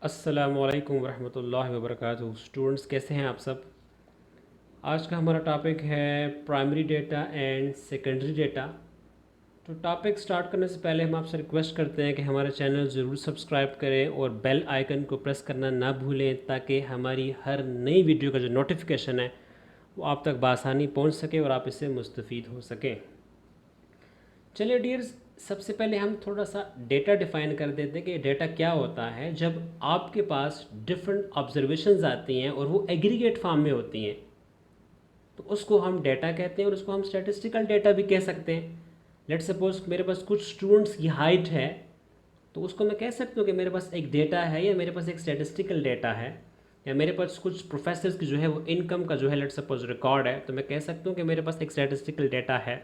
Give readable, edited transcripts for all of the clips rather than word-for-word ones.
अस्सलामुअलैकुम वरहमतुल्लाहि वबरकातुहू। स्टूडेंट्स कैसे हैं आप सब। आज का हमारा टॉपिक है primary data and secondary data. तो टॉपिक स्टार्ट करने से पहले हम आपसे रिक्वेस्ट करते हैं कि हमारा चैनल ज़रूर सब्सक्राइब करें और बेल आइकन को प्रेस करना ना भूलें, ताकि हमारी हर नई वीडियो का जो नोटिफिकेशन है वो आप तक बआसानी पहुंच सके और आप इससे मुस्तफ़ीद हो सकें। चलिए डियर्स, सबसे पहले हम थोड़ा सा डेटा डिफाइन कर देते हैं कि डेटा क्या होता है। जब आपके पास डिफरेंट ऑब्जर्वेशंस आती हैं और वो एग्रीगेट फॉर्म में होती हैं तो उसको हम डेटा कहते हैं, और उसको हम स्टैटिस्टिकल डेटा भी कह सकते हैं। लेट सपोज मेरे पास कुछ स्टूडेंट्स की हाइट है, तो उसको मैं कह सकता हूँ कि मेरे पास एक डेटा है या मेरे पास एक स्टैटिस्टिकल डेटा है। या मेरे पास कुछ प्रोफेसर्स की जो है वो इनकम का जो है लेट सपोज रिकॉर्ड है, तो मैं कह सकता हूँ कि मेरे पास एक स्टैटिस्टिकल डेटा है।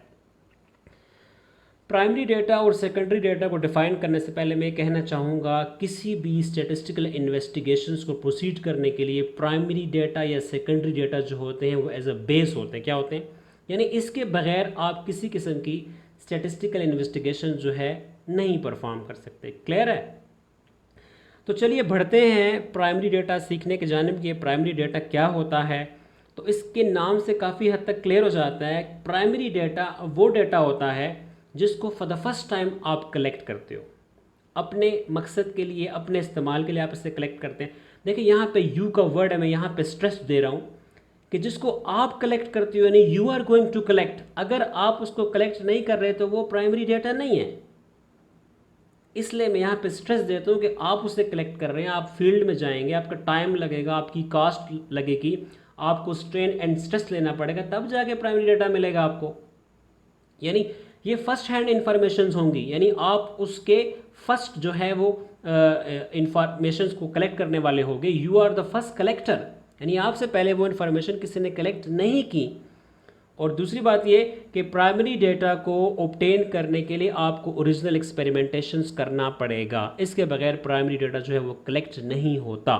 प्राइमरी डेटा और सेकेंडरी डेटा को डिफाइन करने से पहले मैं कहना चाहूँगा, किसी भी स्टैटिस्टिकल इन्वेस्टिगेशंस को प्रोसीड करने के लिए प्राइमरी डेटा या सेकेंडरी डेटा जो होते हैं वो एज अ बेस होते हैं। क्या होते हैं? यानी इसके बगैर आप किसी किस्म की स्टैटिस्टिकल इन्वेस्टिगेशन जो है नहीं परफॉर्म कर सकते। क्लियर है? तो चलिए बढ़ते हैं प्राइमरी डेटा सीखने के जानिब कि प्राइमरी डेटा क्या होता है। तो इसके नाम से काफ़ी हद तक क्लियर हो जाता है। प्राइमरी डेटा वो डेटा होता है जिसको फॉर द फर्स्ट टाइम आप कलेक्ट करते हो, अपने मकसद के लिए, अपने इस्तेमाल के लिए आप इसे कलेक्ट करते हैं। देखिए यहाँ पे यू का वर्ड है, मैं यहाँ पे स्ट्रेस दे रहा हूँ कि जिसको आप कलेक्ट करते हो, यानी you are going to collect. अगर आप उसको कलेक्ट नहीं कर रहे तो वो प्राइमरी डेटा नहीं है। इसलिए मैं यहाँ पे स्ट्रेस देता हूँ कि आप उसे कलेक्ट कर रहे हैं, आप फील्ड में जाएंगे, आपका टाइम लगेगा, आपकी कास्ट लगेगी, आपको स्ट्रेन एंड स्ट्रेस लेना पड़ेगा, तब जाके प्राइमरी डेटा मिलेगा आपको। यानी ये फर्स्ट हैंड इंफॉर्मेशन होंगी, यानी आप उसके फर्स्ट जो है वो इंफॉर्मेशन को कलेक्ट करने वाले होंगे। You are the first collector, यानी आपसे पहले वो इंफॉर्मेशन किसी ने कलेक्ट नहीं की। और दूसरी बात ये कि प्राइमरी डेटा को ऑब्टेन करने के लिए आपको ओरिजिनल एक्सपेरिमेंटेशंस करना पड़ेगा, इसके बगैर प्राइमरी डेटा जो है वो कलेक्ट नहीं होता।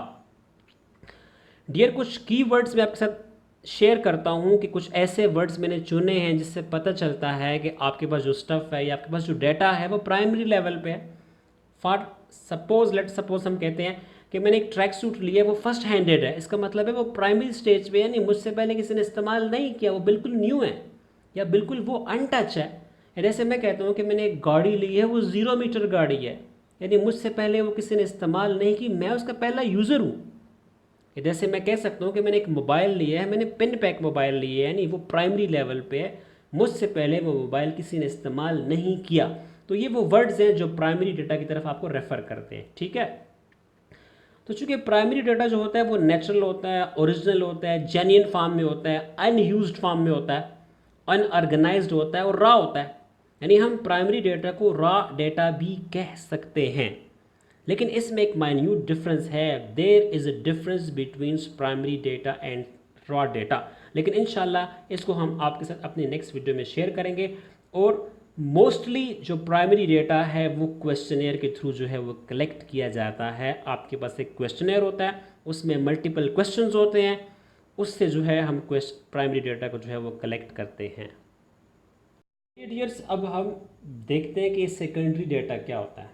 डियर, कुछ की वर्ड्स मैं आपके साथ शेयर करता हूँ कि कुछ ऐसे वर्ड्स मैंने चुने हैं जिससे पता चलता है कि आपके पास जो स्टफ़ है या आपके पास जो डेटा है वो प्राइमरी लेवल पे है। फॉर सपोज, लेट सपोज हम कहते हैं कि मैंने एक ट्रैक सूट लिया, वो फर्स्ट हैंडेड है, इसका मतलब है वो प्राइमरी स्टेज पे, यानी मुझसे पहले किसी ने इस्तेमाल नहीं किया, वो बिल्कुल न्यू है या बिल्कुल वो अनटच है। जैसे मैं कहता हूँ कि मैंने एक गाड़ी ली है, वो 0 मीटर गाड़ी है, यानी मुझसे पहले वो किसी ने इस्तेमाल नहीं की, मैं उसका पहला यूज़र हूँ। जैसे मैं कह सकता हूँ कि मैंने एक मोबाइल लिया है, मैंने पिन पैक मोबाइल लिया है, यानी वो प्राइमरी लेवल पे है, मुझसे पहले वो मोबाइल किसी ने इस्तेमाल नहीं किया। तो ये वो वर्ड्स हैं जो प्राइमरी डेटा की तरफ आपको रेफ़र करते हैं। ठीक है? तो चूंकि प्राइमरी डेटा जो होता है वो नेचुरल होता है, ओरिजिनल होता है, जेन्युइन फॉर्म में होता है, अनयूज्ड फॉर्म में होता है, अनऑर्गेनाइज्ड होता है और रॉ होता है, यानी हम प्राइमरी डेटा को रॉ डेटा भी कह सकते हैं। लेकिन इसमें एक माइन्यूट डिफरेंस है। There is a difference between primary data and raw data, लेकिन इंशाल्लाह इसको हम आपके साथ अपने नेक्स्ट वीडियो में शेयर करेंगे। और मोस्टली जो प्राइमरी डेटा है वो क्वेश्चनेयर के थ्रू जो है वो कलेक्ट किया जाता है। आपके पास एक क्वेश्चनेयर होता है, उसमें मल्टीपल क्वेश्चंस होते हैं, उससे जो है हम प्राइमरी डेटा को जो है वो कलेक्ट करते हैं। डियर्स, अब हम देखते हैं कि सेकेंडरी डेटा क्या होता है।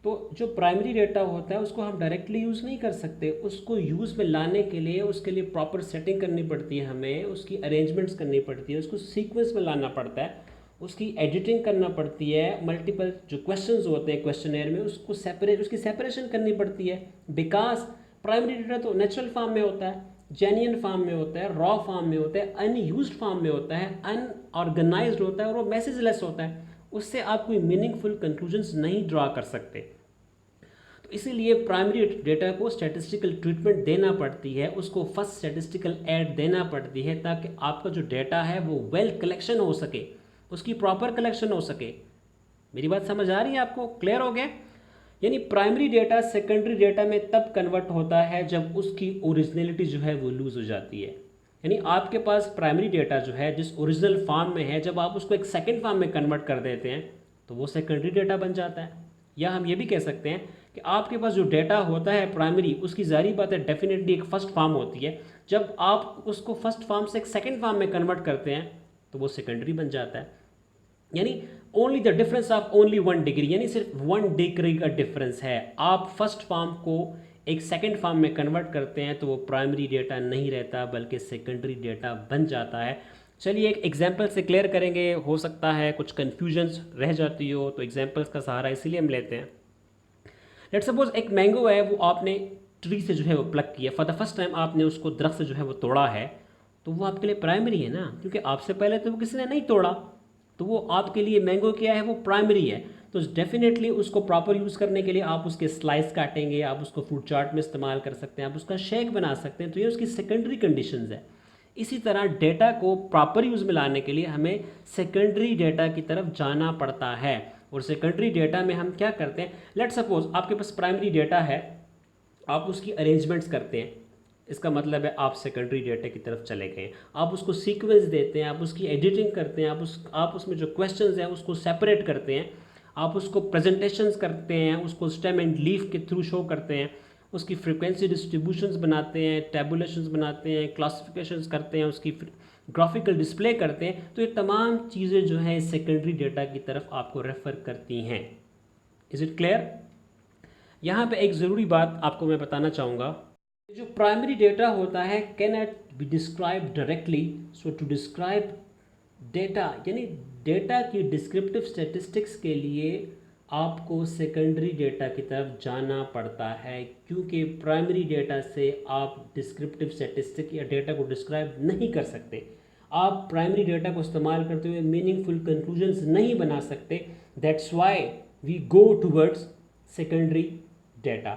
तो जो प्राइमरी डेटा होता है उसको हम डायरेक्टली यूज़ नहीं कर सकते, उसको यूज़ में लाने के लिए उसके लिए प्रॉपर सेटिंग करनी पड़ती है, हमें उसकी अरेंजमेंट्स करनी पड़ती है, उसको सीक्वेंस में लाना पड़ता है, उसकी एडिटिंग करना पड़ती है, मल्टीपल जो क्वेश्चंस होते हैं क्वेश्चनेयर में उसको सेपरेट, उसकी सेपरेशन करनी पड़ती है। बिकॉज प्राइमरी डेटा तो नेचुरल फॉर्म में होता है, जेन्युइन फॉर्म में होता है, रॉ फॉर्म में होता है, अनयूज्ड फॉर्म में होता है, अनऑर्गेनाइज्ड होता है और वो मैसेजलेस होता है। उससे आप कोई मीनिंगफुल कंक्लूजन्स नहीं ड्रा कर सकते। तो इसीलिए प्राइमरी डेटा को स्टैटिस्टिकल ट्रीटमेंट देना पड़ती है, उसको फर्स्ट स्टैटिस्टिकल ऐड देना पड़ती है, ताकि आपका जो डेटा है वो वेल कलेक्शन हो सके, उसकी प्रॉपर कलेक्शन हो सके। मेरी बात समझ आ रही है आपको? क्लियर हो गया? यानी प्राइमरी डेटा सेकेंडरी डेटा में तब कन्वर्ट होता है जब उसकी ओरिजिनलिटी जो है वो लूज़ हो जाती है। यानी आपके पास प्राइमरी डेटा जो है जिस ओरिजिनल फॉर्म में है, जब आप उसको एक सेकेंड फॉर्म में कन्वर्ट कर देते हैं तो वो सेकेंडरी डेटा बन जाता है। या हम ये भी कह सकते हैं कि आपके पास जो डेटा होता है प्राइमरी, उसकी ज़ाहिर बात है डेफिनेटली एक फर्स्ट फॉर्म होती है, जब आप उसको फर्स्ट फॉर्म से एक सेकेंड फॉर्म में कन्वर्ट करते हैं तो वो सेकेंडरी बन जाता है। यानी only the difference of only 1 degree, यानी सिर्फ 1 डिग्री का डिफरेंस है। आप फर्स्ट फॉर्म को एक सेकंड फॉर्म में कन्वर्ट करते हैं तो वो प्राइमरी डेटा नहीं रहता बल्कि सेकेंडरी डेटा बन जाता है। चलिए एक एग्जांपल से क्लियर करेंगे, हो सकता है कुछ कन्फ्यूजन्स रह जाती हो, तो एग्जांपल्स का सहारा इसीलिए हम लेते हैं। लेट सपोज एक मैंगो है, वो आपने ट्री से जो है वो प्लक किया, फॉर द फर्स्ट टाइम आपने उसको दरख्त से जो है वो तोड़ा है, तो वो आपके लिए प्राइमरी है ना, क्योंकि आपसे पहले तो वो किसी ने नहीं तोड़ा, तो वो आपके लिए मैंगो क्या है, वो प्राइमरी है। तो डेफिनेटली उसको प्रॉपर यूज़ करने के लिए आप उसके स्लाइस काटेंगे, आप उसको फ्रूट चाट में इस्तेमाल कर सकते हैं, आप उसका शेक बना सकते हैं, तो ये उसकी सेकेंडरी कंडीशंस है। इसी तरह डेटा को प्रॉपर यूज़ में लाने के लिए हमें सेकेंडरी डेटा की तरफ जाना पड़ता है। और सेकेंडरी डेटा में हम क्या करते हैं, लेट सपोज आपके पास प्राइमरी डेटा है, आप उसकी अरेंजमेंट्स करते हैं, इसका मतलब है आप सेकेंडरी डेटा की तरफ चले गए। आप उसको सीक्वेंस देते हैं, आप उसकी एडिटिंग करते हैं, आप उसमें जो क्वेश्चंस हैं उसको सेपरेट करते हैं, आप उसको प्रेजेंटेशंस करते हैं, उसको स्टेम एंड लीफ के थ्रू शो करते हैं, उसकी फ्रीक्वेंसी डिस्ट्रीब्यूशंस बनाते हैं, टेबुलेशंस बनाते हैं, क्लासिफिकेशंस करते हैं, उसकी ग्राफिकल डिस्प्ले करते हैं। तो ये तमाम चीज़ें जो है सेकेंडरी डेटा की तरफ आपको रेफ़र करती हैं। Is it clear? यहाँ पे एक ज़रूरी बात आपको मैं बताना चाहूँगा, जो प्राइमरी डेटा होता है can not be describe directly. So to describe data, यानी डेटा की डिस्क्रिप्टिव स्टैटिस्टिक्स के लिए आपको सेकेंडरी डेटा की तरफ जाना पड़ता है, क्योंकि प्राइमरी डेटा से आप डिस्क्रिप्टिव स्टैटिस्टिक या डेटा को डिस्क्राइब नहीं कर सकते। आप प्राइमरी डेटा को इस्तेमाल करते हुए मीनिंगफुल कंक्लूजन्स नहीं बना सकते। That's why we go towards secondary data.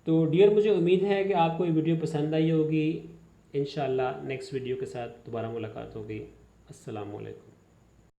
तो डियर, मुझे उम्मीद है कि आपको ये वीडियो पसंद आई होगी। इंशाल्लाह नेक्स्ट वीडियो के साथ दोबारा मुलाकात होगी। अस्सलाम वालेकुम।